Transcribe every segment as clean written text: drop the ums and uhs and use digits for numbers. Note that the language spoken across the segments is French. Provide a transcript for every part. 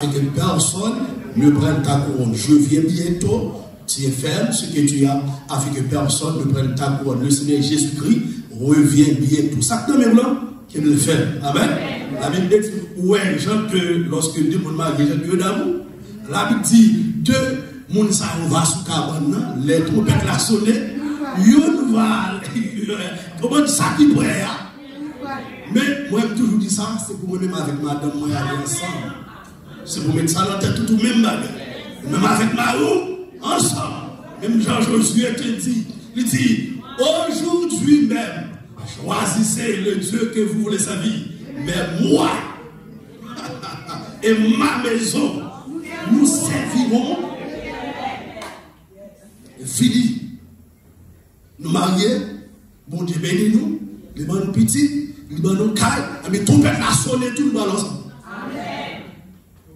que personne ne prenne ta couronne. Je viens bientôt, tu es ferme ce que tu as, afin que personne ne prenne ta couronne. Le Seigneur Jésus-Christ revient bientôt. Ça que même là, qu'il le fait. Amen. La Bible dit, ouais, gens que lorsque deux personnes marient, Dieu d'amour. La Bible dit, deux personnes va sous cabane, les trompettes la sonner, yon va, comment ça qui pourrait. Mais moi, je toujours dis ça, c'est pour moi-même avec madame, moi, aller ensemble. C'est pour mettre ça dans la tête tout même bagarre. Même avec Marou, ensemble. Même Jean-Josué te dit, il dit, aujourd'hui même, choisissez le Dieu que vous voulez servir. Mais moi et ma maison, nous servirons. Fini. Nous mariés, bon Dieu bénis nous, les bonnes petits, les bonnes cailles, mais tout le monde a sonné tout le monde ensemble.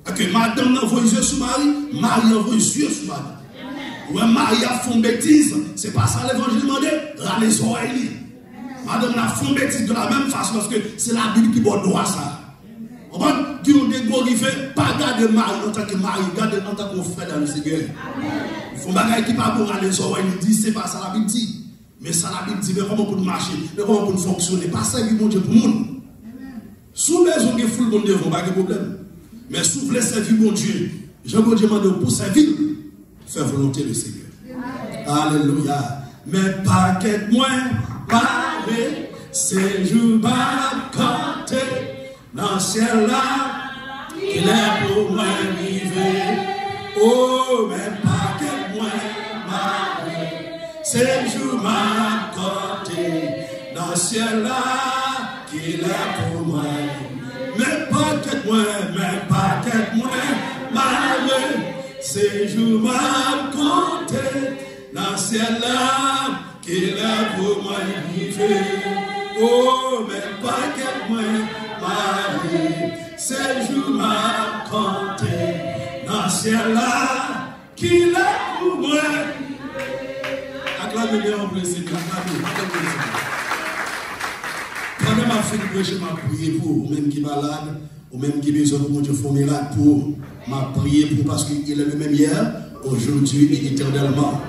Que madame envoie les yeux sur Marie, Marie envoie les yeux sur Marie. Ouais, Marie a fait une bêtise, c'est pas ça l'évangile demandait, là les oreilles. Madame a fait une bêtise de la même façon parce que c'est la Bible qui boit droit ça. On va dire qui fait pas garder Marie en tant que Marie, garder en tant que frère dans le Seigneur. Il faut bagaille qui pas pour les oreilles, il dit c'est pas ça la Bible dit. Mais ça la Bible dit, mais comment pour marcher, mais comment pour fonctionner, pas ça qui bon Dieu pour le monde. Sous les gens qui font le bon Dieu, pas de problème. Mais si vous voulez servir mon Dieu, je vous demande pour servir, faire volonté du Seigneur. Alléluia. Mais pas qu'être moins parler, c'est jour pas compter dans le ciel là, il est pour moi vivre. Oh, mais pas qu'être moins parler, c'est jour pas compter dans le ciel là, qu'il est pour moi. Mais pas qu'être moins, malheureux, c'est jour m'a compté, dans ce ciel-là, qu'il a pour moi vivre. Oh, mais pas qu'être moins, malheureux, c'est jour m'a compté, dans ce ciel-là, qu'il a pour moi vivre. Acclamez-le en plus, acclamez-le. Pendant ma fin de prêcher, m'a prié pour ou même qui est malade, ou même qui a besoin de mon Dieu faire miracle pour, m'a prié pour parce qu'il est le même hier, aujourd'hui et éternellement.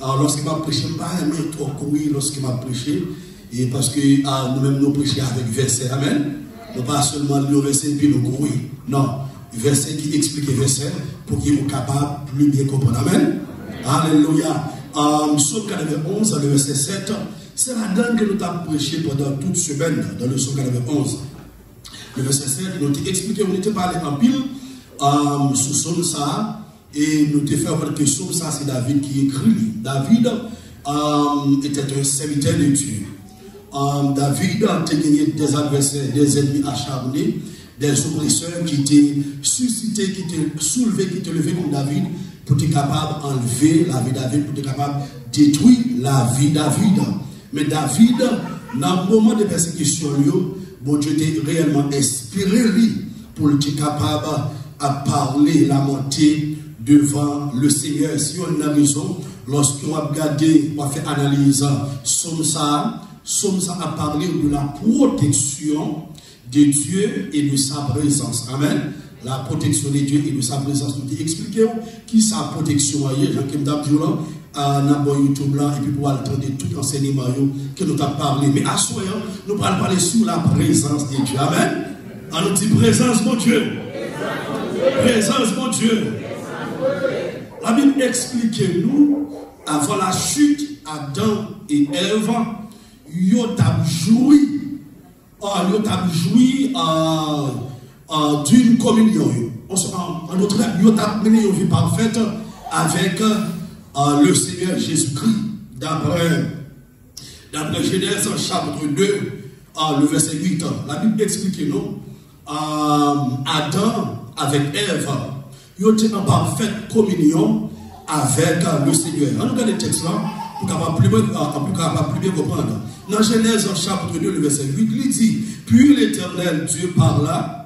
Alors lorsqu'il m'a prêché, je ne pas aimer trop courir lorsqu'il m'a prêché, et parce que nous-mêmes nous prêchons avec verset, amen. Nous pas seulement le verset et puis nous courir. Non, verset qui explique le verset pour qu'ils soient capables de plus bien comprendre, amen. Alléluia. Psaume 91, le verset 7. C'est la donne que nous avons prêché pendant toute semaine dans le psaume 91. Le verset 7, nous avons expliqué, on était parlé en pile sous psaume ça, et nous avons fait voir que psaume ça, c'est David qui écrit. David était un serviteur de Dieu. David a gagné des adversaires, des ennemis acharnés, des oppresseurs qui étaient suscités, qui étaient soulevés, qui étaient levés contre David, pour être capable d'enlever la vie de David, pour être capable de détruire la vie de David. Mais David, dans le moment de persécution, bon Dieu était réellement inspiré pour être capable à parler, lamenter devant le Seigneur. Si on a raison, lorsqu'on a regardé, on a fait analyse, Somme ça a parlé de la protection de Dieu et de sa présence. Amen. La protection de Dieu et de sa présence. Nous expliquons qui sa protection est. Jean-Kim Dabdioula, dans YouTube là, et puis pour attendre tout enseignement que nous avons parlé. Mais à soi, nous allons parler sur la présence de Dieu. Amen. On nous dit présence, mon Dieu. Présence, mon Dieu. La Bible explique nous, avant la chute, Adam et Ève, ils ont joui d'une communion. En d'autres termes, ils ont mené une vie parfaite avec le Seigneur Jésus-Christ. D'après Genèse chapitre 2, le verset 8, la Bible explique nous, Adam avec Ève, ils étaient en parfaite communion avec le Seigneur. On regarde le texte là, pour capable plus bien comprendre. Dans Genèse chapitre 2, le verset 8, il dit, puis l'Éternel Dieu parla,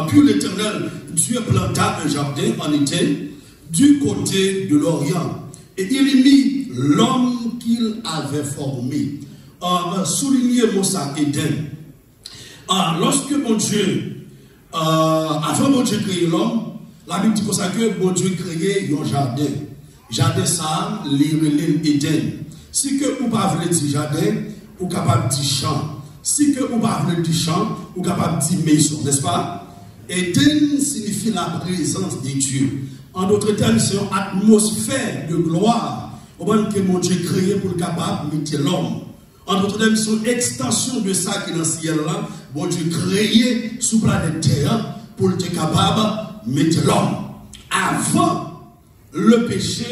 puis l'Éternel Dieu planta un jardin en été du côté de l'Orient, et il mit l'homme qu'il avait formé. Souligner Moussa Éden. Lorsque mon Dieu avant bon Dieu créer l'homme, la Bible dit comme ça que bon Dieu créé un jardin. Jardin ça, l'Éden. Si que vous ne pouvez pas dire jardin, vous êtes capable de dire champ. Si que vous ne pouvez pas dire champ, vous êtes capable de dire maison, n'est-ce pas? Éden signifie la présence de Dieu. En d'autres termes, c'est une atmosphère de gloire. Au moment que mon Dieu créé pour le capable de mettre l'homme. En d'autres termes, c'est une extension de ça qui est dans le ciel là. Bon Dieu créé sous planète Terre pour être capable de mettre l'homme. Avant le péché,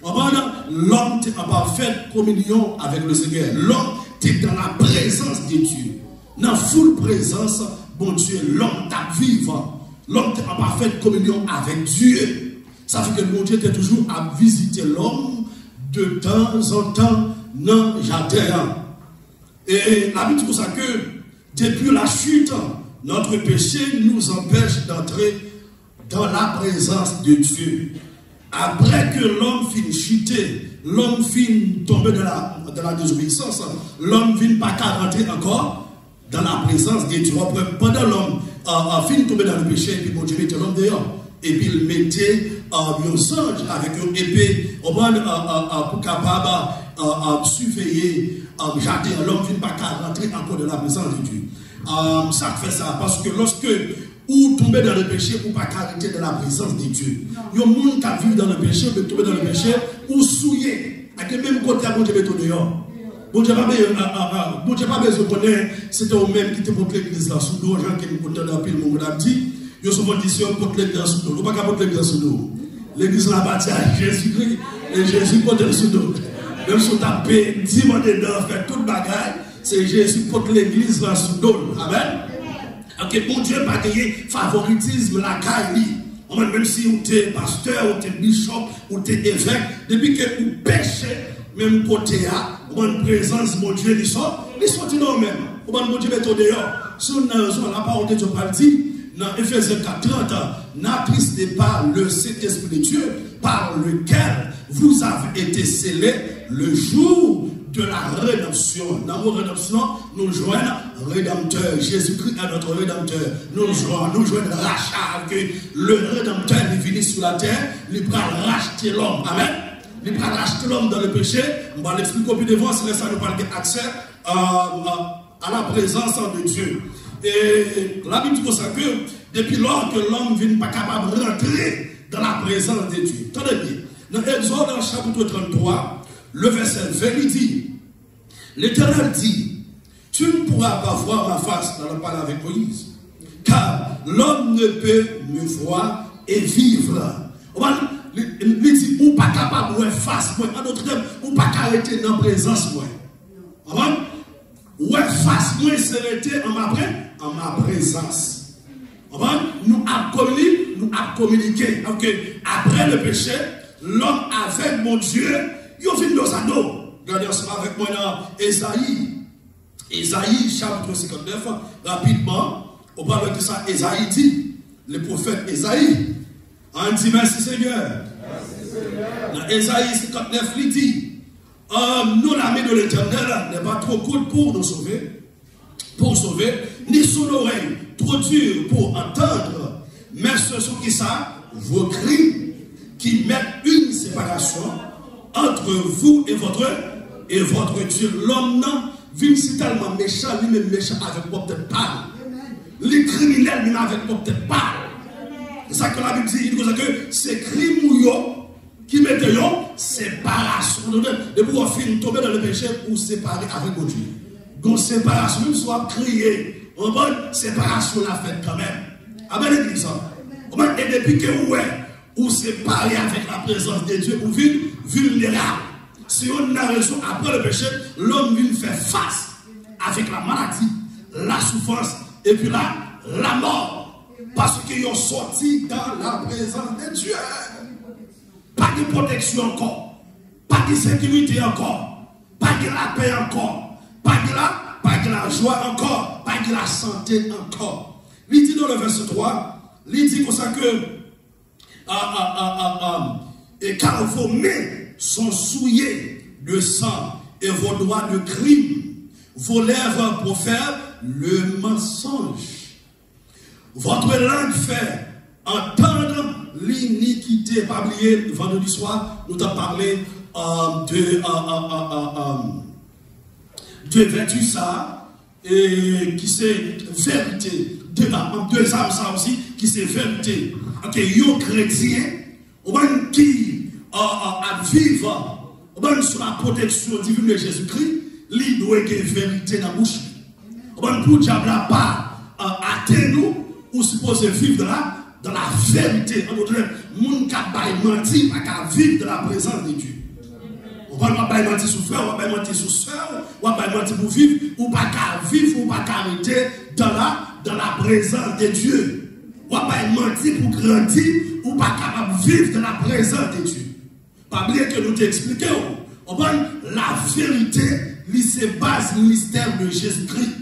l'homme était en parfaite communion avec le Seigneur. L'homme était dans la présence de Dieu. Dans la full présence, bon Dieu, l'homme est vivant. L'homme était en parfaite communion avec Dieu. Ça fait que mon Dieu était toujours à visiter l'homme de temps en temps dans le jardin. Et la Bible dit pour ça que depuis la chute, notre péché nous empêche d'entrer dans la présence de Dieu. Après que l'homme finit chuter, l'homme finit tomber dans la désobéissance, l'homme finit pas qu'à rentrer encore dans la présence de Dieu. Pendant l'homme finit tomber dans le péché, et puis bon Dieu mettait l'homme dehors. Et puis il mettait un ange avec une épée pour capable surveiller le jardin. L'homme finit pas qu'à rentrer encore dans la présence de Dieu. Ça fait ça parce que lorsque ou tomber dans le péché ou pas caractère dans la présence de Dieu. Il y a un monde qui vit dans le péché, ou tomber dans le péché, ou souiller. À quel même côté à bon Dieu met dehors. Bon Dieu pas besoin de connaître, c'était au même qui te porte l'église là, sous l'eau, gens qui nous portent dans le pile, mon gars dit, ils sont souvent dit, si on porte l'église sous l'eau, on ne peut pas porter l'église sous l'eau. L'église là bâtie à Jésus-Christ, et Jésus porte sous l'eau. Même si on tape 10 mois dedans, faire tout le bagage, c'est Jésus porte l'église là sous l'eau. Amen. Ok, bon Dieu pas gagné favoritisme la caille. Même si vous êtes pasteur, vous êtes bishop, vous êtes évêque, depuis que vous péchez, même côté à, vous avez une présence, mon Dieu, ils sont non même. Vous avez mon Dieu mettre dehors. Si on a raison, la parole de Dieu parle dit, dans Ephésiens 4:30, n'attristez pas le Saint-Esprit de Dieu, par lequel vous avez été scellés le jour de la rédemption. Dans vos rédemptions, nous joignons Rédempteur. Jésus-Christ est notre Rédempteur. Nous joignons rachat. Que le Rédempteur est venu sur la terre, il va racheter l'homme. Amen. Il va racheter l'homme dans le péché. On va l'expliquer au plus devant, c'est ça nous parle d'accès à la présence de Dieu. Et la Bible dit comme ça que depuis lors que l'homme n'est pas capable de rentrer dans la présence de Dieu. Tenez bien. Dans Exode, dans le chapitre 33, le verset 20, il dit, l'Éternel dit, tu ne pourras pas voir ma face, dans le parler avec Moïse, car l'homme ne peut me voir et vivre. Il dit, ou pas capable de voir face, moi, en d'autres termes, ou pas arrêter dans la présence, moi. Ou face, moi, c'est arrêter en ma présence. Nous avons communiqué. Après le péché, l'homme avec mon Dieu, il a fait nos anneaux. Regardez ensemble avec moi dans Ésaïe. Ésaïe, chapitre 59, rapidement. On parle de ça. Ésaïe dit, le prophète Ésaïe, on dit merci Seigneur. Dans Ésaïe 59, il dit, nous, l'armée de l'Éternel n'est pas trop courte pour nous sauver, ni son oreille trop dure pour entendre, mais ce sont qui ça, vos cris qui mettent une séparation entre vous et votre Dieu. L'homme vit si tellement méchant, lui-même méchant avec moi peut-être pas. Les criminels, lui-même avec moi peut-être pas. C'est ça que la Bible dit, il dit que c'est crimes qui mettent une séparation. De pouvoir finir tomber dans le péché ou séparer avec mon Dieu. Donc séparation, même soit criée, en bonne séparation la fête quand même. Amen l'église. Et depuis que ou séparé avec la présence de Dieu, ou vulnérable. Si on a raison, après le péché, l'homme vient faire face avec la maladie, la souffrance, et puis la mort. Parce qu'ils ont sorti dans la présence de Dieu. Pas de protection encore, pas de sécurité encore, pas de la paix encore, pas de la joie encore, pas de la santé encore. Il dit dans le verset 3, il dit comme ça que et car vos mains sont souillées de sang et vos doigts de crime, vos lèvres profèrent le mensonge. Votre langue fait entendre l'iniquité. Pas oublier, vendredi soir, nous avons parlé de vertu ça, et qui c'est vérité. Deux âmes ça aussi, qui c'est vérité. Ok, yo chrétien, qui vivre sous la protection divine de Jésus-Christ, il doit avoir vérité dans la bouche. Pour diable pas atteindre nous, ou supposé vivre dans la vérité. En d'autres termes, moun ka bay menti, pas vivre dans la présence de Dieu. On va pas mentir sur frère, on va pas mentir sur soeur, on va pas mentir pour vivre, ou pas vivre, ou pas arrêter dans la présence de Dieu. On va pas mentir pour grandir, ou pas capable de vivre dans la présence de Dieu. Pas oublier que nous t'expliquons. La vérité, c'est base ministère de Jésus-Christ.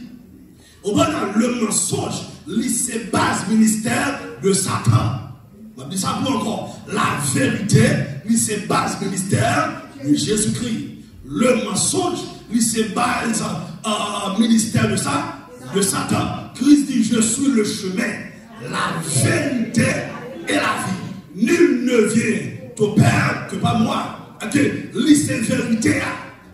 Le mensonge, c'est base ministère de Satan. On dit ça pour encore. La vérité, c'est base ministère de Jésus-Christ. Le mensonge, c'est base ministère de Satan. Christ dit, je suis le chemin, la vérité et la vie. Nul ne vient au Père que par moi. Ok, c'est vérité.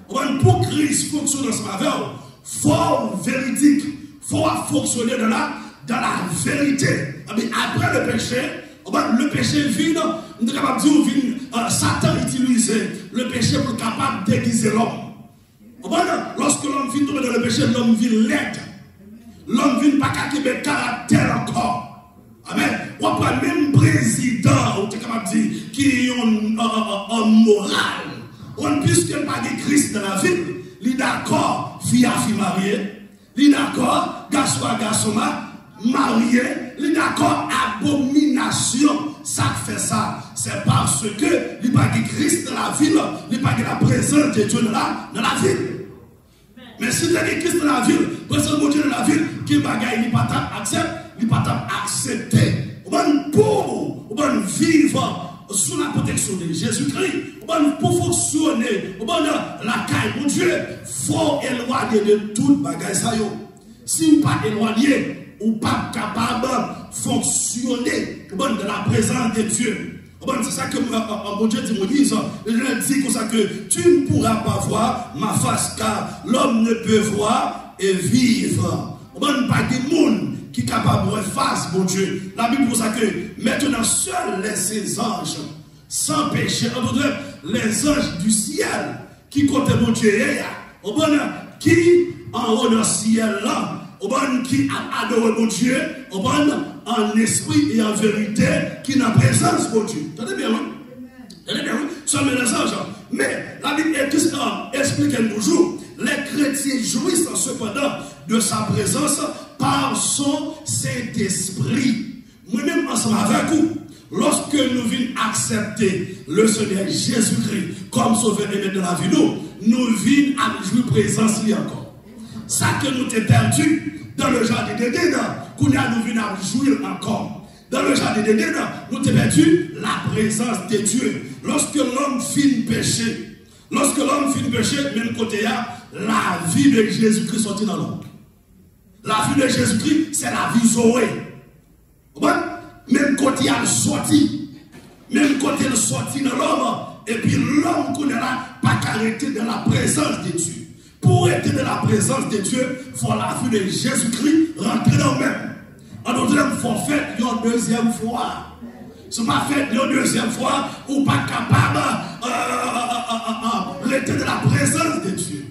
Pour Christ fonctionne dans sa faveur, faut véridique, faut fonctionner dans la vérité. Après le péché vient, on est capable de dire, Satan utilise le péché pour capable de déguiser l'homme. Lorsque l'homme vient tomber dans le péché, l'homme vient laid. L'homme vient pas qu'à le caractère encore. Amen. On pas même président, on est capable de dire, qui est en moral. Puisqu'il n'y a pas de Christ dans la vie, il est d'accord, fille à fille mariée, il est d'accord, garçon à garçon marié, il est d'accord, abomination, ça fait ça. C'est parce que il n'y a pas de Christ dans la ville, il n'y a pas de la présence de Dieu dans la ville. Mais si il y a de Christ dans la ville, présence de Dieu dans la ville, qui bagaille, il n'y a pas accepté. Pour vivre sous la protection de Jésus-Christ, pour fonctionner, la caille de Dieu, il faut éloigner de toute bagaille. Si vous ne pas éloigné, ou pas capable de fonctionner dans la présence de Dieu. C'est ça que mon Dieu dit, Moïse, il dit comme ça que tu ne pourras pas voir ma face, car l'homme ne peut voir et vivre. Pas de monde qui est capable de voir face, mon Dieu. La Bible dit ça que maintenant seuls ces anges, sans péché, les anges du ciel, qui comptent mon Dieu, qui en haut dans le ciel là, qui a adoré mon Dieu, en esprit et en vérité, qui n'a présence mon Dieu. Tenez bien, tenez bien, seulement les anges. Mais la Bible explique toujours, les chrétiens jouissent cependant de sa présence par son Saint-Esprit. Moi-même, ensemble avec vous, lorsque nous venons accepter le Seigneur Jésus-Christ comme sauveur et maître de la vie, nous venons à jouer présence lui encore. Ça que nous t'ai perdu dans le jardin d'Éden, nous venons à jouir encore. Dans le jardin d'Éden, nous t'ai perdu la présence de Dieu. Lorsque l'homme finit péché, même côté la vie de Jésus-Christ sortit dans l'homme. La vie de Jésus-Christ, c'est la vie Zoé. Même côté il sorti, même côté il sorti dans l'homme, et puis l'homme qu'on n'a pas arrêté dans la présence de Dieu. Pour être dans la présence de Dieu, il faut la vie de Jésus-Christ rentrer dans nous-mêmes. En d'autres termes, il faut faire une deuxième fois. Si on fait une deuxième fois, ou pas capable de rester dans la présence de Dieu.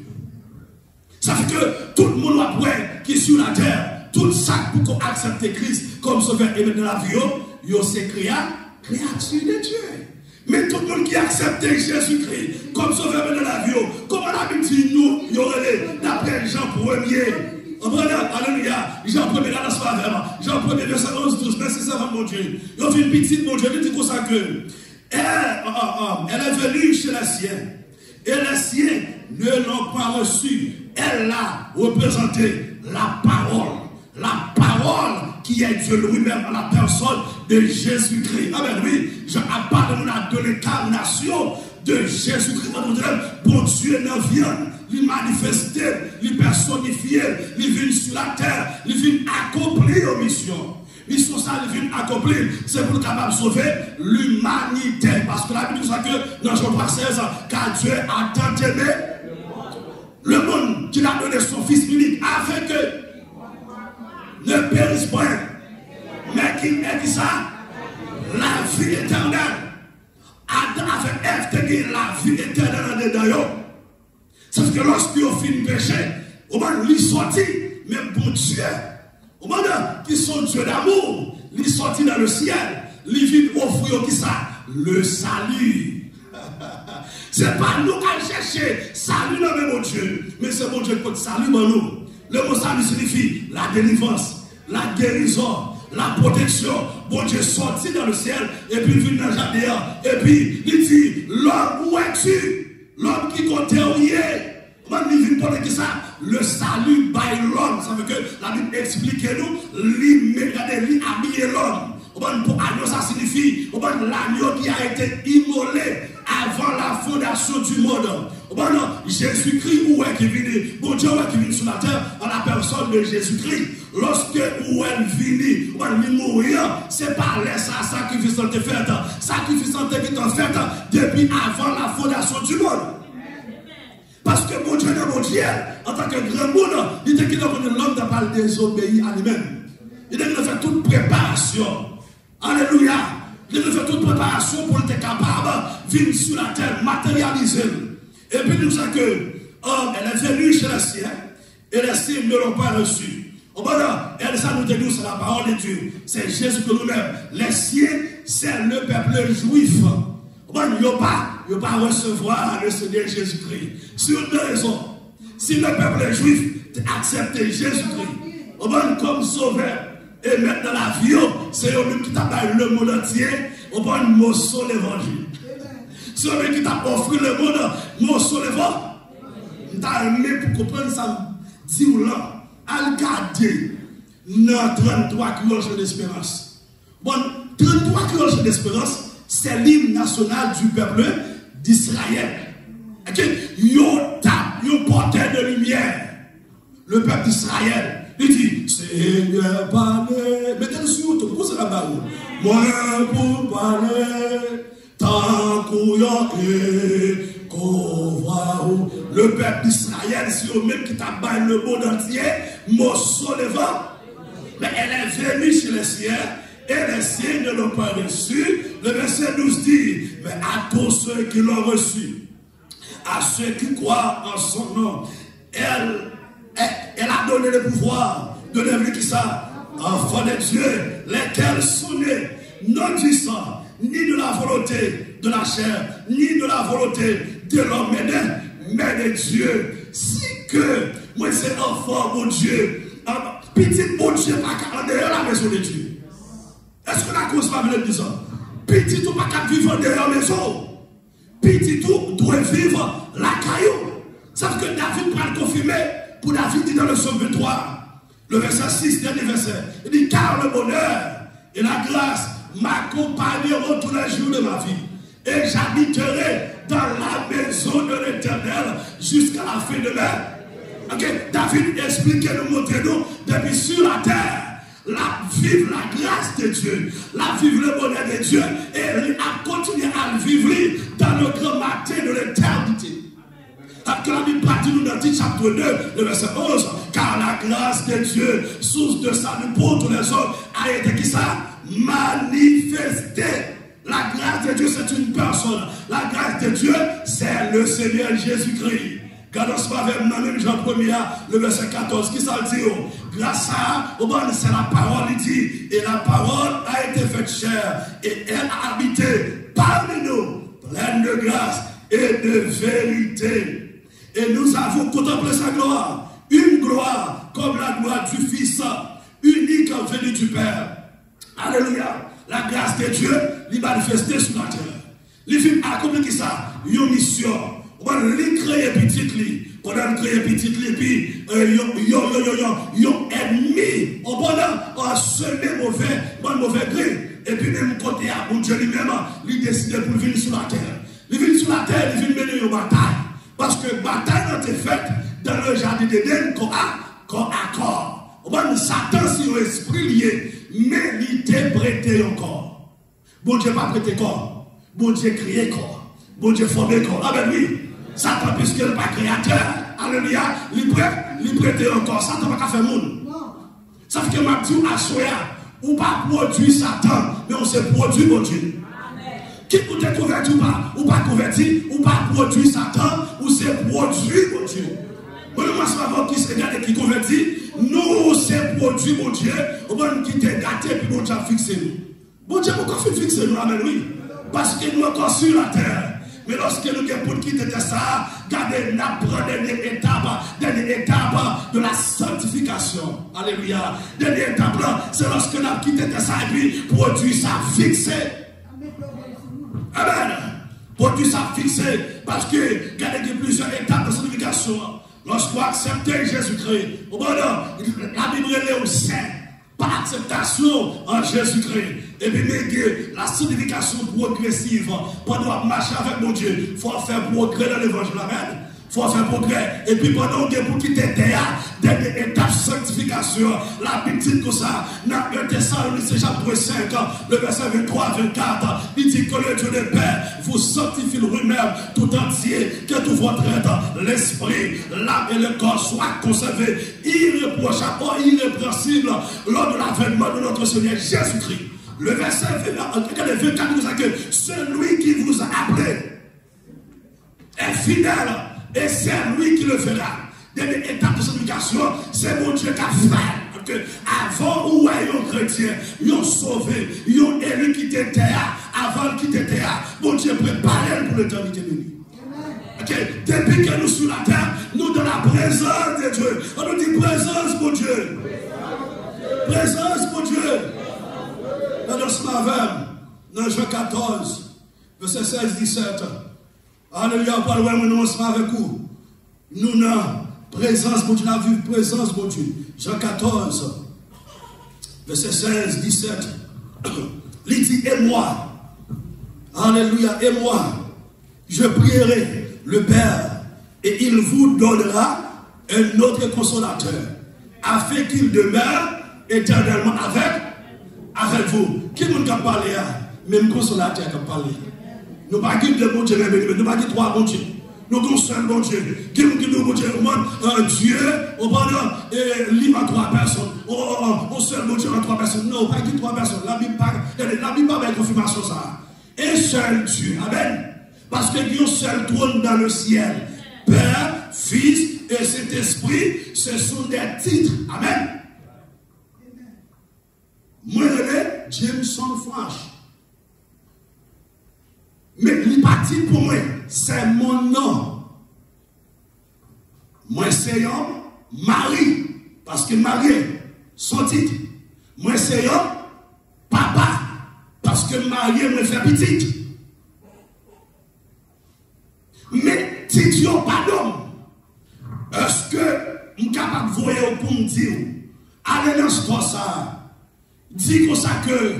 Ça fait que tout le monde qui est sur la terre, tout ça pour accepter Christ comme sauveur et de la vie, c'est créature de Dieu. Mais tout le monde qui accepte Jésus-Christ comme sauveur de la vie, comment la Bible dit nous, il y aurait d'après Jean 1er. Alléluia. Jean 1er, là, Jean 1er, verset 11, 12, merci Seigneur mon Dieu. Il y a une petite, mon Dieu, il dit comme ça que elle est venue chez les siens. Et les siens ne l'ont pas reçu. Elle a représenté la parole. La parole qui est Dieu lui-même à la personne de Jésus-Christ. Amen, oui. Je parle de l'incarnation de Jésus-Christ. Bon Dieu n'en vient. Il manifestait, il personnifiait, il vient sur la terre, il vient accomplir une mission. mission ça vient accomplir, c'est pour capable sauver l'humanité. Parce que la Bible dit ça que dans Jean 3,16, car Dieu a tant aimé le monde qu'il a donné son Fils unique, afin que ne périsse point, mais qu'il ait dit ça, la vie éternelle. Adam avec Ève te dit la vie éternelle dedans. C'est que lorsqu'il a fini péché, on va lui sortir, même bon Dieu, on va dire qu'ils sont Dieu d'amour, lui sortir dans le ciel, lui vient offrir qui ça, le salut. C'est pas nous qui cherchons salut dans le bon Dieu, mais c'est bon Dieu qui peut salut dans nous. Le mot salut signifie la délivrance, la guérison, la protection. Bon Dieu sorti dans le ciel et puis il vient dans le jardin et puis il dit l'homme où es-tu? L'homme qui compte terroyer. Il vient pour qui ça? Le salut by l'homme. Ça veut dire que la Bible explique nous, regardez, habiller l'homme. Pour agneau, ça signifie l'agneau qui a été immolé avant la fondation du monde. Jésus-Christ, où est-ce qu'il vient? Bon Dieu, où est-ce qu'il vient sur la terre? En la personne de Jésus-Christ. Lorsque où elle vient, il mourir, c'est pas ça sacrifice qui est fait. Sacrifice qui est fait depuis avant la fondation du monde. Parce que mon Dieu, en tant que grand monde, il dit qu'il a donné l'homme de pas désobéir à lui-même. Il a fait toute préparation. Alléluia. Il a fait toute préparation pour être capable de vivre sur la terre, matérialiser. Et puis nous savons que elle est venue chez les siens et les siens ne l'ont pas reçu. Elle, ça nous dit, c'est la parole de Dieu. C'est Jésus que nous-mêmes. Les siens, c'est le peuple juif. Il ne va pas recevoir le Seigneur Jésus-Christ. Sur deux raisons. Si le peuple juif accepte Jésus-Christ comme sauveur et mettre dans la vie, c'est eux qui t'a le monde entier, on va nous morceau l'évangile. C'est eux qui t'a offert le monde, morceau l'évangile. T'as aimé pour comprendre ça. Dis-nous là. Al garder dans 33 cloches d'espérance. Bon, 33 cloches d'espérance, c'est l'hymne national du peuple d'Israël. Ok? Yo porteur de lumière. Le peuple d'Israël. Il dit, Seigneur, parlez. Mettez-le sur YouTube. Pourquoi c'est là-bas? Moi, pour parler, tant qu'on voit le peuple d'Israël, c'est eux-mêmes qui t'abattent le monde entier, morceau le vent. Mais elle est venue chez les siens, et les siens ne l'ont pas reçu. Le verset 12 dit, mais à tous ceux qui l'ont reçu, à ceux qui croient en son nom, elle a donné le pouvoir de devenir qui ça? Enfants de Dieu, lesquels sont nés, non du sang, ni de la volonté de la chair, ni de la volonté de l'homme, mais de Dieu. Si que moi c'est enfant, mon Dieu, petit bon Dieu, pas en dehors la maison de Dieu. Est-ce que la cause va venir de ça? Petit tout pas qu'à vivre en dehors la maison. Petit tout doit vivre la caillou. Ça veut que David va le confirmer. Pour David dit dans le psaume 23, le verset 6, dernier verset, il dit, car le bonheur et la grâce m'accompagneront tous les jours de ma vie. Et j'habiterai dans la maison de l'Éternel jusqu'à la fin de l'heure. Ok, David explique et nous montre nous depuis sur la terre. Vivre la grâce de Dieu, vivre le bonheur de Dieu, et à continuer à le vivre dans le grand matin de l'éternité. Que la Bible dit nous dans Tite chapitre 2, le verset 11, car la grâce de Dieu, source de salut pour tous les hommes, a été qui ça? Manifestée. La grâce de Dieu, c'est une personne. La grâce de Dieu, c'est le Seigneur Jésus-Christ. Quand on se va vers même Jean 1er, le verset 14, qui ça dit? Grâce à, c'est la parole, il dit, et la parole a été faite chair, et elle a habité parmi nous, pleine de grâce et de vérité. Et nous avons contemplé sa gloire, une gloire comme la gloire du Fils, unique en venue du Père. Alléluia. La grâce de Dieu, il manifestée sur la terre. Il fait accomplir ça, une mission. On va créer petit, on va créer petit, puis yon ennemi, on va semer mauvais gré. Et puis même côté à mon Dieu lui-même, il décide pour venir sur la terre. Il vient sur la terre, il vient mener une bataille. Parce que la bataille a été faite dans le jardin d'Éden corps à corps. On va Satan, si un esprit lié, mais il t'a prêté encore. Bon Dieu pas prêté corps. Bon Dieu créé corps. Bon Dieu formé corps. Ah ben oui. Satan, puisqu'il n'est pas créateur, alléluia, il prête encore. Satan n'a pas faire monde. Ça fait que ma dit à Soya, ou pas produit Satan, mais on s'est produit mon Dieu. Qui vous êtes converti ou pas converti, ou pas produit Satan, ou c'est produit mon Dieu. Bon, moi, je qui se regarde qui converti, nous, c'est produit mon Dieu, on va nous quitter gâté, puis bon Dieu a fixé nous. Bon Dieu, pourquoi fixer nous, amen, oui. Parce que nous sommes encore sur la terre. Mais lorsque nous avons quitté ça, regardez, nous apprenons dernière étape de la sanctification. Alléluia. Dernière étape là, c'est lorsque nous avons quitté ça et puis produit ça fixé. Amen. Produit ça fixé. Parce que, regardez, il y a plusieurs étapes de sanctification. Lorsqu'on accepte Jésus-Christ, la Bible est au sein. Par acceptation en Jésus-Christ. Et puis, la sanctification progressive, pendant marcher avec mon Dieu, il faut faire progrès dans l'évangile. Amen. Il faut faire progrès. Et puis, pendant que vous quittez terre, dernière étape de sanctification, la Bible dit que ça, dans 1 Thessaloniciens chapitre 5, le verset 23-24, il dit que le Dieu de paix vous sanctifie lui-même tout entier, que tout votre être, l'esprit, l'âme et le corps soient conservés irréprochables, irrépréhensibles lors de l'avènement de notre Seigneur Jésus-Christ. Le verset 24 nous dit que celui qui vous a appelé est fidèle et c'est lui qui le fera. Dernière étape de sanctification, c'est mon Dieu qui a fait. Que avant où est un chrétien, ils ont sauvé, ils ont élu quitter terre, avant de quitter terre, mon Dieu prépare pour l'éternité de lui. Okay. Depuis que nous sommes sur la terre, nous dans la présence de Dieu. On nous dit présence, mon Dieu. Présence, mon Dieu. Dans ce matin, dans Jean 14, verset 16-17. Alléluia, on parle de nous ensemble avec vous. Nous n'avons présence, mon Dieu, nous avons présence, mon Dieu. Jean 14, verset 16-17. Il dit, et moi, alléluia, et moi, je prierai le Père, et il vous donnera un autre consolateur, afin qu'il demeure éternellement avec vous. Qui nous a parlé? Même consolateur qui a parlé. Nous ne parlons pas de bon Dieu, nous ne parlons pas de trois bons dieux. Nous avons un seul bon Dieu. Qui nous dit bon Dieu? Dieu, on parle livre à trois personnes. On seul bon Dieu à trois personnes. Non, pas de trois personnes. La Bible parle de confirmation ça. Un seul Dieu. Amen. Parce qu'il y a un seul trône dans le ciel. Père, Fils et Saint-Esprit, ce sont des titres. Amen. Moi, je suis Jameson Flash. Mais il parti pour moi, c'est mon nom. Moi, c'est un mari. Parce que marié, son titre. Moi, c'est un papa. Parce que marié me fait petite. Mais si tu n'as pas d'homme, est-ce que je suis capable de voir pour me dire, allez dans ce temps ça, dis comme ça que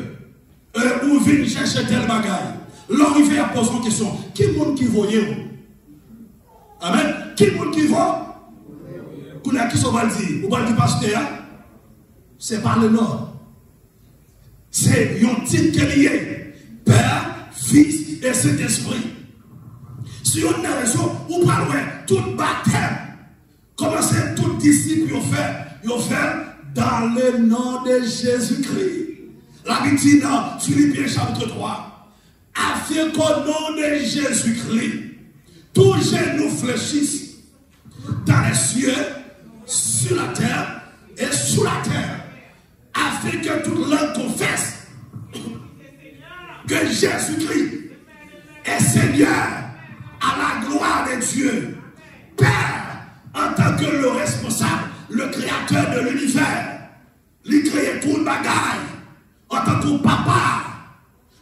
vous venez chercher tel bagage. L'arrivée à poser une question, qui est qui voyait? Amen. Qui est qui voit? Qui sont va dire? Ou va dire pasteur? C'est par le Nord. C'est un titre qui est lié. Père, Fils et Saint-Esprit. Si on a raison, ou pas loin, tout baptême, comment c'est tout disciple ils ont fait dans le nom de Jésus-Christ. La Bible dit dans Philippiens chapitre 3, afin qu'au nom de Jésus-Christ, tous genoux fléchissent dans les cieux, sur la terre et sous la terre, afin que toute langue confesse que Jésus-Christ est Seigneur, à la gloire de Dieu, Père, en tant que le responsable, le créateur de l'univers, il crée tout le bagaille, en tant que papa,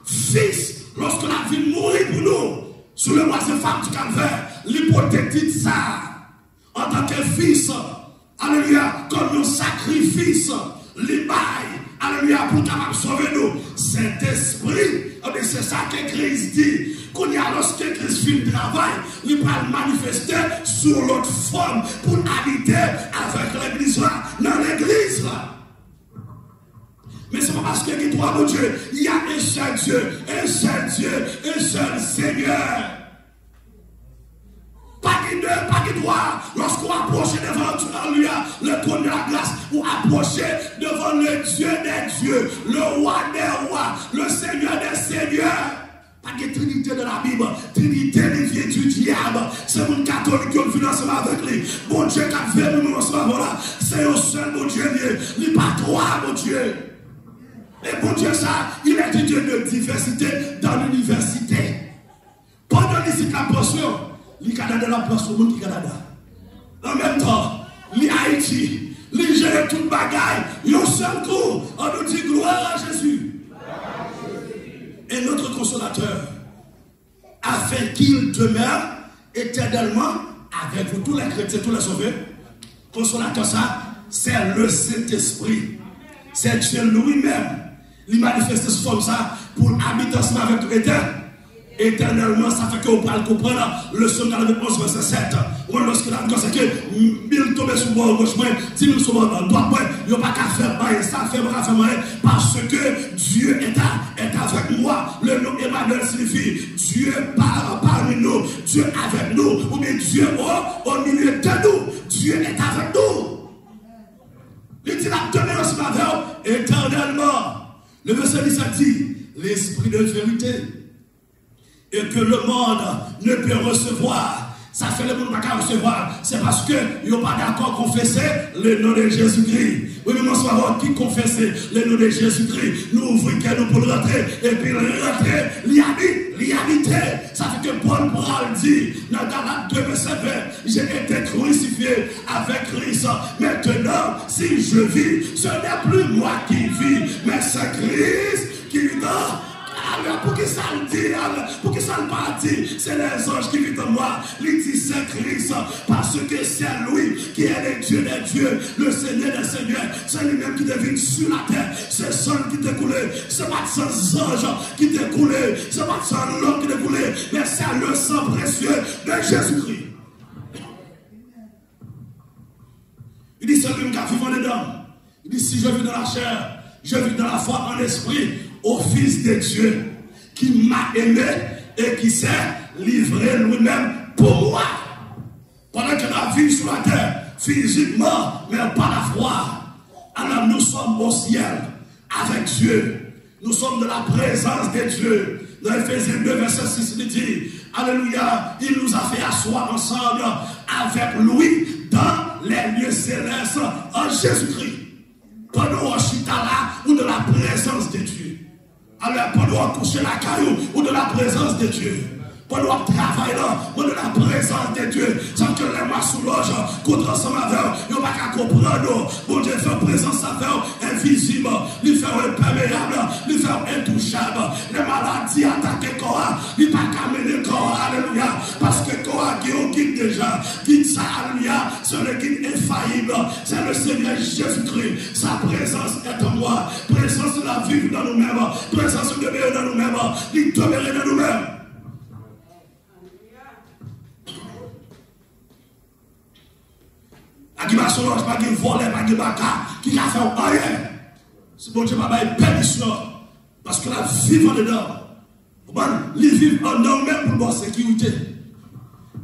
Fils, lorsque la vie mourit pour nous, sous le roi de femme du calvaire, l'hypothétique ça, en tant que fils, alléluia, comme un sacrifice, l'imbaille, alléluia, pour capable sauver nous. Saint-Esprit, c'est ça que Christ dit. Qu'on y a lorsque Christ fait le travail, il va manifester sur l'autre forme pour habiter avec l'église là, dans l'église là. Mais ce n'est pas Parce que qui toi, mon Dieu, il y a un seul Dieu, un seul Dieu, un seul Seigneur. Pas de deux, pas de trois. Lorsqu'on approche devant le trône de la grâce, ou approcher devant le Dieu des dieux, le roi des rois, le Seigneur des seigneurs. Pas de trinité de la Bible, trinité des vieux du diable. C'est mon catholique qui vient ensemble avec lui. Bon Dieu qui a fait nous ensemble, voilà. C'est un seul bon Dieu, il n'est pas trois, mon Dieu. Et bon Dieu, ça, il est un Dieu de diversité dans l'université. Pendant les portion, il y a de la place au monde qui Canada. En même temps, l'Haïti, il gère toute bagaille. Il y a un seul coup, on nous dit gloire à Jésus. Et notre consolateur, afin qu'il demeure éternellement avec vous, tous les chrétiens, tous les sauvés. Consolateur, ça, c'est le Saint-Esprit. C'est Dieu lui-même. Il manifeste sous forme ça pour habiter ensemble avec tout éternellement. Ça fait qu'on parle comprendre le son dans le 11 verset 7. Ou lorsque la c'est que 1000 tombent sur le bord gauche, 10 000 sur le bord droit, il n'y a pas qu'à faire bailler, ça fait pas faire moyen, parce que Dieu est avec moi. Le nom Emmanuel signifie Dieu parmi nous, Dieu avec nous, ou bien Dieu au milieu de nous, Dieu est avec nous. Il dit la demeure ensemble avec éternellement. Le verset 17 dit l'esprit de vérité et que le monde ne peut recevoir. Ça fait le monde ne peut pas recevoir. C'est parce qu'ils n'ont pas d'accord confesser le nom de Jésus-Christ. Oui, mais moi, qui confesser le nom de Jésus-Christ. Nous ouvrons nous pour le rentrer. Et puis le rentrer, l'y habiter. Ça fait que Paul dit dans Galates 2, verset 20, j'ai été crucifié avec Christ. Maintenant, si je vis, ce n'est plus moi qui vis, mais c'est Christ qui vit dans. Alors, pour que ça le dit, pour que ça le pas dit, c'est les anges qui vivent en moi. Il dit c'est Christ, parce que c'est lui qui est le Dieu des dieux, le Seigneur des seigneurs. C'est lui-même qui devine sur la terre. C'est son qui t'a coulé. C'est pas sans ange qui t'a coulé. C'est pas sans l'homme qui t'a coulé. Mais c'est le sang précieux de Jésus-Christ. Il dit c'est lui qui a vécu dedans. Il dit si je vis dans la chair, je vis dans la foi en esprit. Au Fils de Dieu qui m'a aimé et qui s'est livré lui-même pour moi. Pendant que la vie sur la terre, physiquement, mais pas la foi. Alors nous sommes au ciel avec Dieu. Nous sommes de la présence de Dieu. Dans Ephésiens 2, verset 6, il dit, alléluia, il nous a fait asseoir ensemble avec lui dans les lieux célestes en Jésus-Christ. Pendant qu'on chita là, ou de la présence de Dieu. Alors, pendant qu'on couche la caillou, ou de la présence de Dieu. Pendant qu'on travaille là, ou de la présence de Dieu. Sans que les mains sous l'oge, contre ensemble avec, ils n'ont pas qu'à comprendre. Bon Dieu fait présence avec, invisible, il fait imperméable, il fait intouchable. Les maladies attaquent le corps, il n'a pas qu'à mener le corps, alléluia. Parce que le corps qui est guide déjà, guide ça, alléluia, c'est le guide infaillible, c'est le Seigneur Jésus-Christ. Sa présence est en moi, présence de la vie dans nous-mêmes, présence de Dieu dans nous-mêmes, il demeurait dans nous-mêmes. Qui va se lancer, pas qui vole, pas qui baka, qui a fait rien. C'est bon Dieu, pas de permission. Parce que la vie en dedans. Les vivent en dedans même pour la sécurité.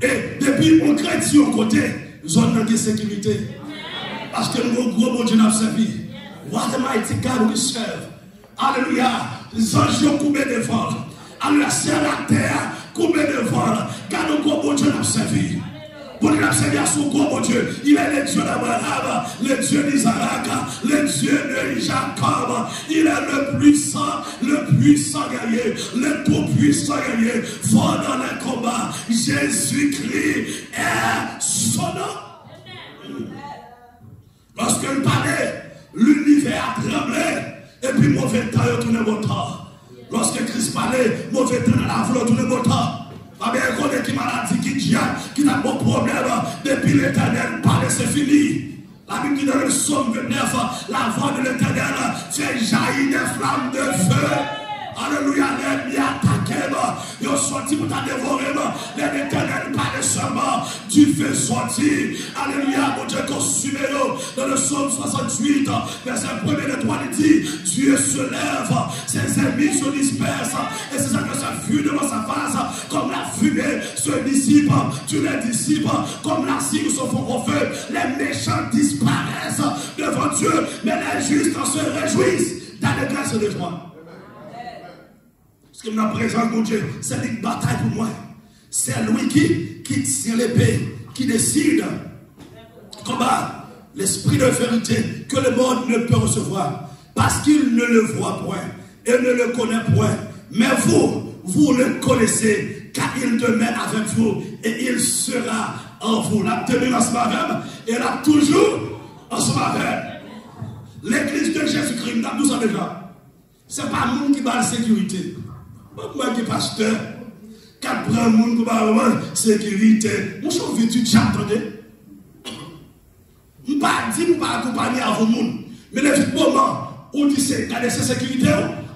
Et depuis on crée au côté, zone de sécurité. Parce que nous avons gros bon Dieu n'a servi. What a mighty God we serve. Alléluia. Les anges ont coupé de vol. Alléluia. C'est la terre coupé de vol. Car nous gros bon Dieu n'a servi. Pour nous servir à son gros Dieu, il est le Dieu d'Abraham, le Dieu d'Isaac, le Dieu de Jacob. Il est le puissant guerrier, le tout-puissant guerrier, fort dans les combats. Jésus-Christ est son nom. Lorsqu'il parlait, l'univers a tremblé, et puis mauvais temps, il a tourné mon temps. Lorsque Christ parlait, mauvais temps, il a voulu tourner mon temps. Bien, qui maladie, qui diable, qui n'a pas de problème, depuis l'éternel, parler, c'est fini. La Bible dit dans le psaume 29, la voix de l'éternel fait jaillir des flammes de feu. Alléluia, l'ennemi attaqué, ils ont sorti pour ta dévorer. L'Éternel parle seulement, tu fais sortir. Alléluia, mon Dieu, consumez-le. Dans le psaume 68, verset 1er de 3, il dit, Dieu se lève, ses ennemis se dispersent, et c'est ça que ça fuit devant sa face, comme la fumée se dissipe, tu les dissipes, comme la cire se fond au feu, les méchants disparaissent devant Dieu, mais les justes se réjouissent dans les grâces de joie. Ce qui me présente, mon Dieu, c'est une bataille pour moi. C'est lui qui tire l'épée, qui décide combat l'esprit de vérité que le monde ne peut recevoir, parce qu'il ne le voit point et ne le connaît point. Mais vous le connaissez, car il demeure avec vous et il sera en vous. La tenue en ce matin, et là toujours en ce matin. L'église de Jésus-Christ, nous avons ça déjà. Ce n'est pas le monde qui va la sécurité. Moi qui est pasteur, qui prend le monde qui va la sécurité. Moi, je suis vêtu, j'attendais. Je ne pas dire, je ne pas accompagner à vos monde. Mais le moment où on dit c'est la sécurité,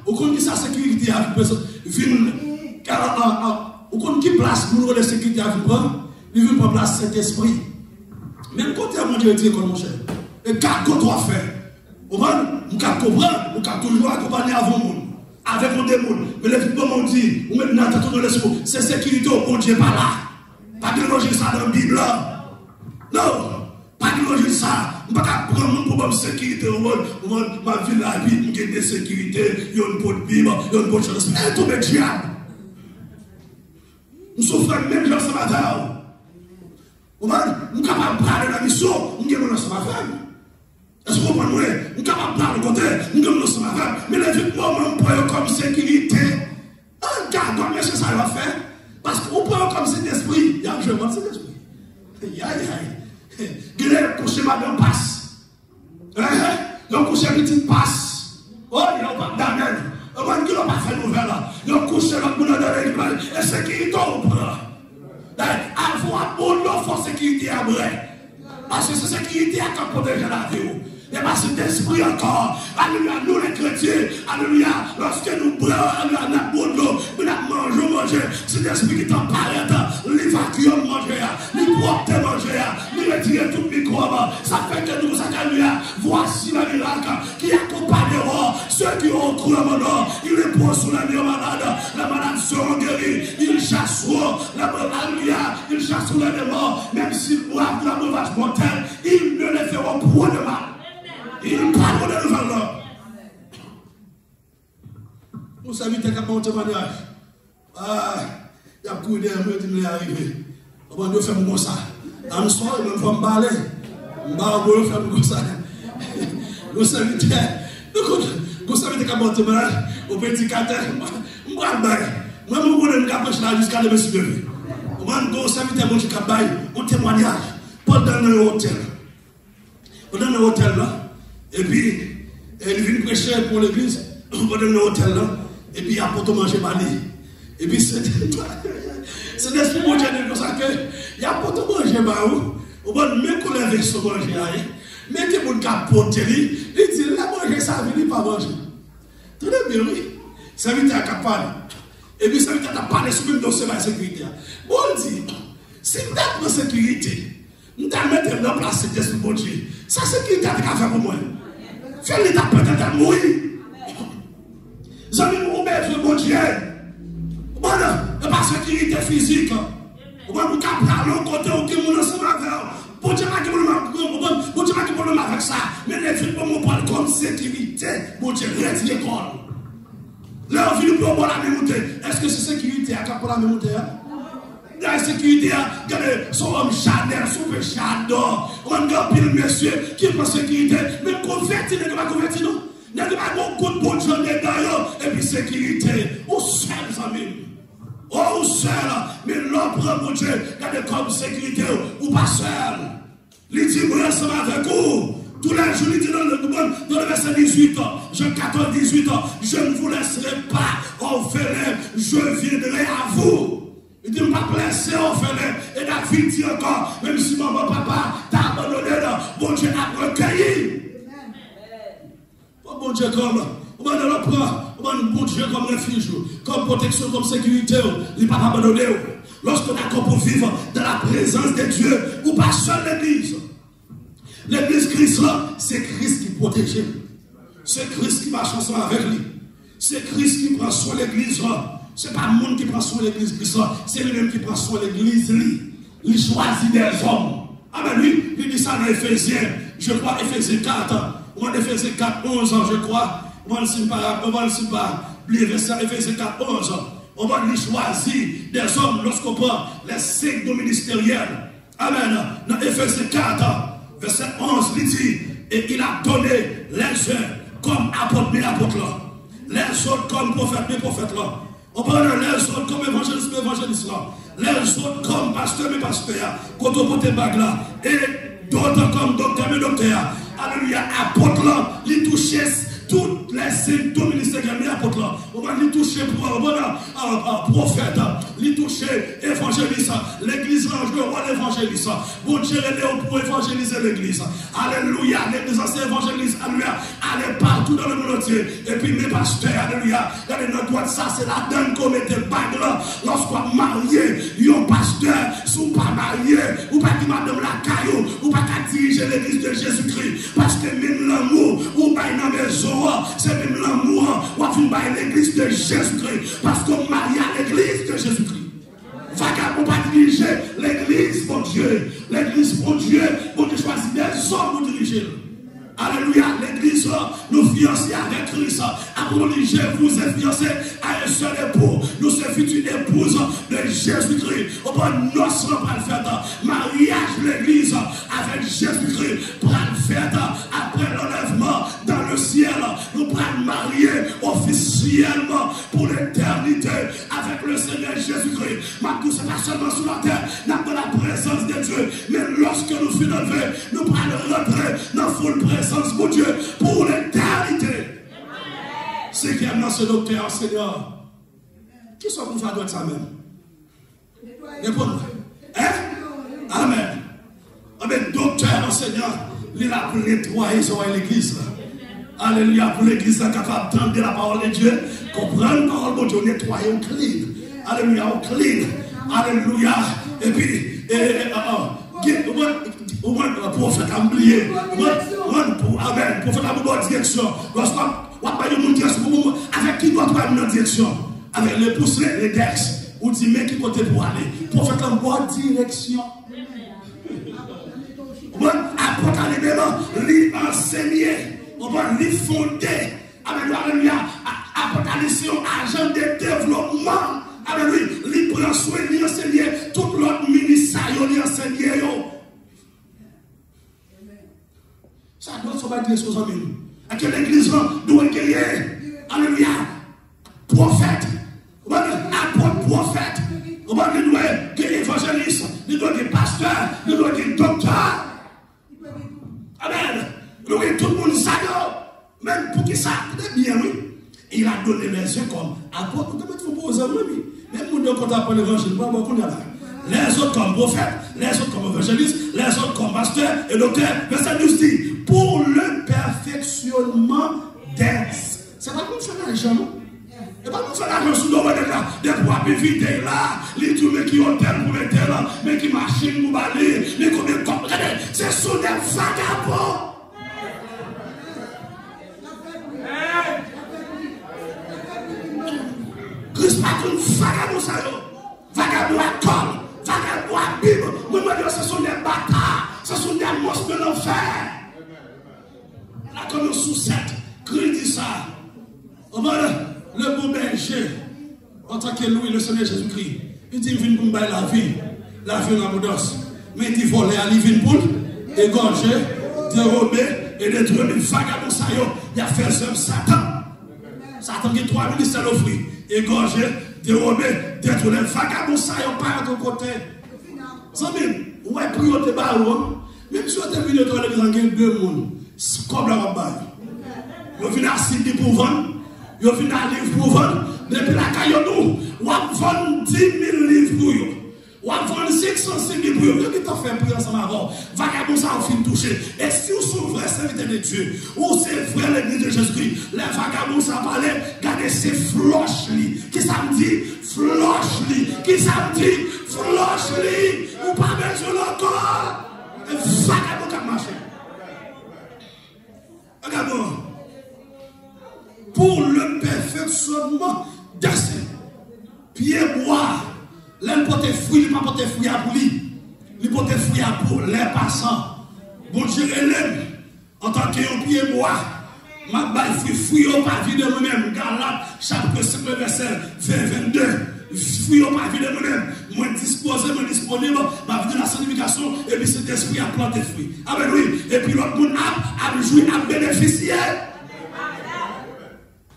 on dit sa sécurité à une ou qu'on qui place pour la sécurité à il veut pas place cet esprit. Même côté à mon Dieu dit comme mon cher. Et qu'est-ce qu'on doit faire? On va comprendre, on va toujours accompagner à vos monde. Avec mon démon. Mais le moment on dit, on met dans tout l'esprit, c'est sécurité, mon Dieu pas là. Pas de loger ça dans la Bible. Non. Pas de loger ça. Je ne peux pas prendre mon problème de sécurité. Ma vie là, il y a des sécurités, il y a une bonne Bible, il y a une bonne chose. Mais tout le diable. Nous souffrons même dans ce matin. Nous sommes capables de parler de la mission, nous sommes dans ce matin. Est-ce que vous comprenez? Nous sommes capables de parler de côté, nous sommes dans ce matin. Mais les moments pour comme sécurité, un gars, comment est-ce que ça va faire? Parce qu'on prend comme cet esprit. Il y a un jeu de cet esprit. Aïe, aïe. Il est couché madame passe. Donc couché petit passe. Oh, il n'a pas d'amène. Il n'a pas fait nouvelle. Il a couché l'autre monde dans l'église. Et sécurité on prend. Avoir bon for sécurité après. Parce que c'est sécurité à protéger la vie. Et parce que cet esprit encore, alléluia, nous les chrétiens, alléluia, lorsque nous prenons, alléluia, notre bon l'eau, nous manger, cet esprit qui t'apparaît, l'évacue manger, l'hypopte manger, nous retirer tout microbe, ça fait que nous, alléluia, voici le miracle qui accompagnera ceux qui ont trouvé le monde, ils reposent sur la vie malade, la malade sera guérie, ils chasseront, alléluia, ils chasseront les démons, même s'ils boivent de la mauvaise mortelle, ils ne les feront point de mal. Il parle de nouvelles. Vous savez, tu as un témoignage. Il y a beaucoup de gens qui sont arrivés. On va faire comme ça. En soir, on va me parler. On va faire comme ça. Vous savez, tu as un témoignage. Au petit cater. On va me parler. Moi, je vais me parler jusqu'à demain si demain. On va me parler. Un témoignage. Pendant le hôtel. Pendant le hôtel là. Et puis, il vient prêcher pour l'église, pendant l'hôtel là, et puis il a pour manger balai. Et puis c'est l'esprit de Dieu comme ça que il y a pour manger balai. On va même qu'on lève ce manger là. Mais que mon cap porter lui, il dit la manger ça veut pas manger. Très bien oui. Ça veut dire capable. Et puis ça veut dire parler sur même dossier de sécurité. Bon dit, si vous êtes en sécurité, nous allons mettre en place cet esprit de Dieu. Ça sécurité a fait pour moi. Fais l'état peut-être à mourir. Vous avez besoin de mon Dieu. Voilà, et pas sécurité physique. Vous pouvez vous parler au côté où vous ne savez pas. Pour dire que vous ne avec ça. Mais les filles pour me parler comme sécurité. Mon Dieu, reste l'école. Là, on vient pour voir la même montée. Est-ce que c'est sécurité à pour la même montée? La sécurité, son homme Chanel, super Chador, on a pile monsieur qui est en sécurité, mais converti, n'est pas converti, non? N'est pas beaucoup de bonnes gens d'ailleurs, et puis sécurité, au seul, amis. Au seul, mais l'homme prend mon Dieu, regardez comme sécurité, ou pas seul. Il dit, moi, ça va avec vous. Tous les jours, il dit dans le verset 18, Jean 14, 18, je ne vous laisserai pas orphelin, je viendrai à vous. Il dit, je ne vais pas blesser orphelin. Et David dit encore, même si maman, papa t'a abandonné, bon Dieu a recueilli. Bon Dieu, comme, on va le prendre, on bon Dieu comme refuge, comme protection, comme sécurité, il n'est pas abandonné. Lorsqu'on a pour vivre dans la présence de Dieu, ou pas seul l'église. L'église Christ là, c'est Christ qui protège. C'est Christ qui marche ensemble avec lui. C'est Christ qui prend soin de l'église là. Ce n'est pas le monde qui prend soin de l'église Christ là. C'est lui-même qui prend soin de l'église. Il choisit des hommes. Ah ben lui, il dit ça dans Éphésiens. Je crois Éphésiens 4. On va Éphésiens 4, 11, je crois. On va le pas. Éphésiens 4, 11. On va lui choisir des hommes lorsqu'on prend les signes ministériels. Amen. Dans Éphésiens 4, verset 11, il dit, et il a donné les uns comme apôtres, mais apôtres là. Les autres comme prophètes, mais prophètes là. On prend les autres comme évangélistes, mais évangélistes là. Les autres comme pasteurs, mais pasteurs. Quand on porte bague là. Et d'autres comme docteurs, mais docteurs. Alléluia. Apôtres là, ils touchent toutes les signes du ministère qui a apôtres là. On va les toucher pour prophète, les toucher évangéliste. L'église range le roi l'évangéliste. Bon Dieu est pour évangéliser l'église. Alléluia. L'église c'est évangéliste. Alléluia. Allez partout dans le monde entier. Et puis mes pasteurs, alléluia. Regardez notre droite, ça c'est la donne qu'on mette bague là. Lorsqu'on marié, un pasteur, si vous pas marié, ou pas qui madame la caillou, ou pas qu'à diriger l'église de Jésus-Christ. Parce que même l'amour, ou pas dans la maison, c'est même l'amour, ou pas l'église de Jésus-Christ. Parce qu'on marie à l'église de Jésus-Christ. Vagabond pas diriger l'église, mon Dieu. L'église, mon Dieu, choisit des hommes pour diriger. Alléluia, l'église, nous fiancés avec Christ. Approligez, vous êtes fiancés à un seul époux. Nous sommes futures épouses de Jésus-Christ. On va nous faire mariage l'église avec Jésus-Christ. Pour le faire après l'enlèvement dans le ciel. Nous pourrons marier officiellement pour l'éternité avec le Seigneur Jésus-Christ. Maintenant, ce n'est pas seulement sur la terre, dans la présence de Dieu. Mais lorsque nous finissons enlever, nous pourrons rentrer dans la full présence. Mon Dieu, pour l'éternité. C'est qui aime dans ce docteur, Seigneur. Qui sont pour faire de ça même? Répondez. Hein? Amen. Amen. Docteur, Seigneur, il a pour nettoyer l'église. Alléluia. Pour l'église capable d'entendre la parole de Dieu, comprendre la parole de Dieu, nettoyer au clean. Alléluia, au clean. Alléluia. Et puis, le prophète a oublié. Amen. Le prophète a oublié la direction. Lorsqu'on va pas de direction, avec qui doit prendre notre direction? Avec les pouces, les dex. Ou dit, mais qui côté pour aller? Le prophète a oublié direction. Apôtre même, lui enseigner. On va lui fonder. Alléluia. Apôtre c'est un agent de développement. Alléluia. Lui prend soin, lui enseigner. Tout l'autre ministère, lui enseigner. Ça doit être des choses en nous. À quelle église doit gagner? Alléluia. Prophète. Apôtre prophète. On va dire évangéliste. Il doit être pasteur. Il doit être docteur. Amen. Nous avons tout le monde ça. Même pour qui ça. Bien, oui. Il a donné les yeux comme apôtre. Vous devez vous poser oui. Même pour nous, quand on appelle l'évangile, les autres comme prophète, les autres comme évangéliste, les autres comme pasteur et docteur. Verset 12 dit, pour le perfectionnement des. C'est pas comme ça l'argent, non? C'est pas comme ça l'argent sous le là. Des poids vider là, les tourner qui hôtel pour mettre là, mais qui machine pour balayer, les combien de temps. C'est sous des vagabonds. Christ pas un vagabond ça. Vagabond à col, vagabond à Bible. Nous me ce sont des bâtards, ce sont des monstres de l'enfer. Là, comme sous cette, Christ dit ça. On va le bon berger, en tant que Louis, le Seigneur Jésus-Christ, il dit, il vient pour me la vie en abondance. Mais il dit, voler à l'ivine pour égorger, dérober et détruire les vagabonds ça. Il a fait un Satan. Satan qui a 3 ministères l'offrir. Égorger, dérober, détruire les vagabonds ça. Il pas de côté. Ça même, on va prier de barreau. Même si on est venu dans l'église, il y a 2 personnes. Comme la rabat. Ils viennent à Sydney pour vendre. Ils viennent à livre pour vendre. Depuis la caillou, on va vendre 10 000 livres pour eux. Ou à 505 000 pour eux, qui t'ont fait prier ensemble avant. Vagabond, ça a fin touché. Et si vous sont vrais serviteurs de Dieu, ou c'est vrai l'église de Jésus-Christ, les vagabonds, ça parlait, regardez, c'est floche, qui ça me dit? Floche, qui ça me dit? Floche, ou pas besoin encore. Vagabond qui a marché. Regardez, pour le perfectionnement d'assez, pied bois. L'un porte fruit, il ne porte fruit à pour lui. Il porte fruit à pour les passants. Bon Dieu, l'aime. En tant que pied bois, ma baille fruit au pas vie de moi-même. Galate, chapitre 5, verset 20-22. Fruit au pas vie de moi-même. Moi disposé, moi disponible, ma vie de la sanctification, et puis cet esprit a planté fruit. Amen, oui. Et puis l'autre monde a joué, a bénéficié.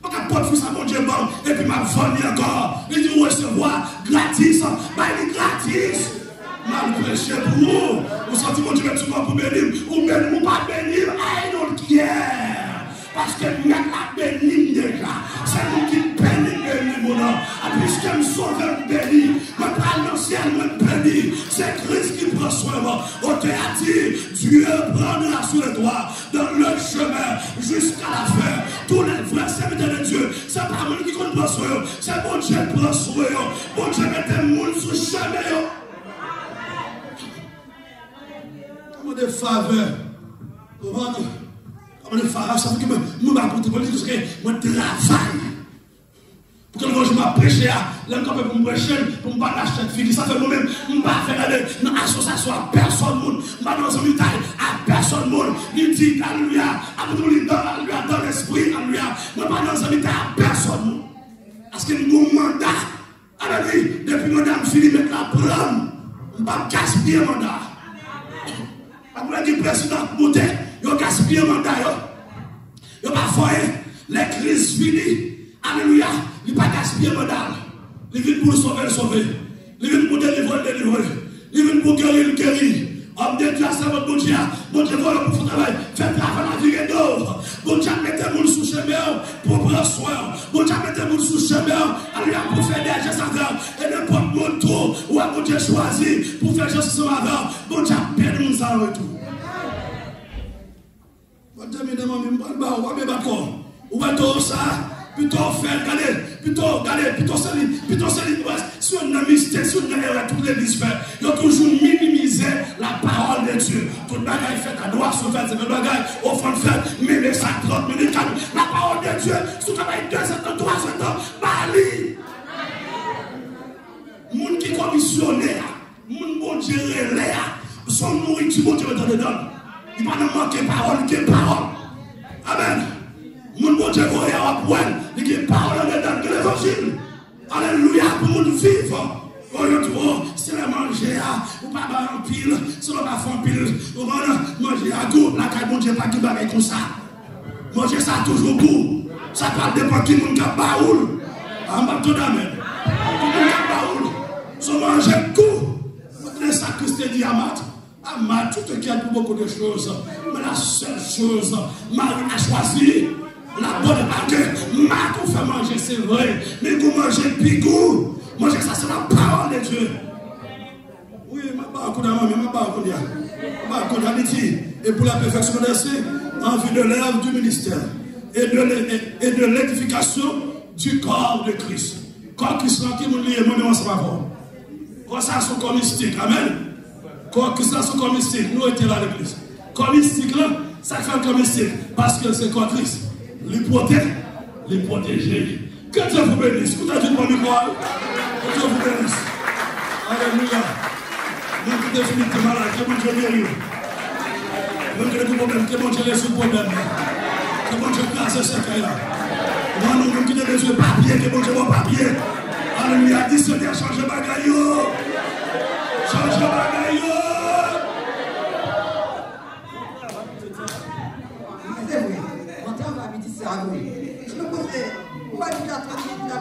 Pas de fruit, ça mon Dieu bon, et puis m'a vendu encore. Il dit recevoir gratis, bah il est gratis. M'a prêché pour vous. Vous sentez mon Dieu souvent pour bénir, ou bénir ou pas bénir, I don't care. Parce que nous la béni déjà. C'est nous qui bénissons mon nom. Puisque nous sommes bénis, je parle dans le ciel, je bénis. C'est Christ qui prend soin de moi. On te a dit, Dieu prendra sur le doigt dans le chemin jusqu'à la fin. Tous les vrais serviteurs de Dieu, c'est pas moi qui prend soin, c'est mon Dieu qui prend soin. Mon Dieu met le monde sur le chemin. Comment des faveurs? Comment des faveurs? Ça fait que moi, je travaille. Pour que je m'apprécie, là, pour me prêcher, pour me battre la fille, ça fait moi-même, je ne vais pas faire une association à personne, je ne vais pas dans un détail à personne, il dit alléluia, alléluia, dans l'esprit, alléluia, je ne vais pas dans un détail à personne. Parce que nous avons un mandat, depuis que madame Philippe met la prendre, je ne vais pas gaspiller le mandat. Après que le président monte, il a gaspillé le mandat, il n'a pas fait les crises finies. Alléluia, il n'a pas gaspillé le mandat. Il vient pour sauver, sauver. Il vient pour délivrer, délivrer. Il vient pour guérir, guérir. Homme de Dieu, c'est votre bon Dieu. Bon Dieu, voilà pour faire travail. Faites travail la vie d'or. Bon Dieu, mettez-vous sous chemin pour prendre soin. Bon Dieu, mettez-vous sous chemin. Alléluia, pour faire des gestes avant. Et n'importe mon tour, où bon Dieu choisi pour faire gestes avant. Bon Dieu, bénis nous en retour. Bon Dieu, mesdames, on va me battre. On va tout ça. Plutôt faire, plutôt célébrer. Si on a mystère, si on a erreur, toute l'église fait, il y a toujours minimisé la parole de Dieu. Tout le bagaille fait à droite, sur fait, c'est le bagaille, offrande fait, mais les 30 minutes, la parole de Dieu, si tu as 2 ans, 3 ans, bali. Moun qui commissionné, moun bon Dieu relais, son nourriture, bon Dieu dedans. Il va pas manquer parole, il y a parole. Amen. Mon bon Dieu, il y a un point, il y a une parole dedans, de l'évangile. Alléluia, pour nous vivre. C'est la manger, ou pas en pile, c'est pas en pile, ou manger à goût, la caille, mon Dieu, pas qui va comme ça. Manger ça toujours goût. Ça parle de pas qui mon cap baoul. En bas tout d'amen. Mon cap baoul. So manger goût. C'est ça que c'est diamant. Amat, tout est qui a pour beaucoup de choses. Mais la seule chose, Marie a choisi. La bonne partie, ma tout fait manger, c'est vrai. Mais vous mangez pigou. Manger ça, c'est la parole de Dieu. Oui, ma parole de Dieu. Et pour la perfection de ces, en vue de l'œuvre du ministère et de l'édification du corps de Christ. Corps Christ, qui nous lie, nous ne savons pas. Quand ça, c'est comme mystique. Amen. Corps Christ, c'est comme mystique. Nous étions là à l'église. Comme mystique, là, ça fait comme mystique. Parce que c'est corps Christ. Les protéger. Que Dieu vous bénisse. Vous avez dit mon micro. Que Dieu vous bénisse. Alléluia. Nous qui définissons que malade, que mon Dieu guérit. Nous qui avons des problèmes, que mon Dieu laisse le problème. Que mon Dieu place ce secret-là. Nous qui avons besoin de papier, que mon Dieu va papier. Alléluia. Dictionnaire, changez bagaille. Changez bagaille. C'est vrai. On va dire ça. Je me posais. Pourquoi tu as traité de la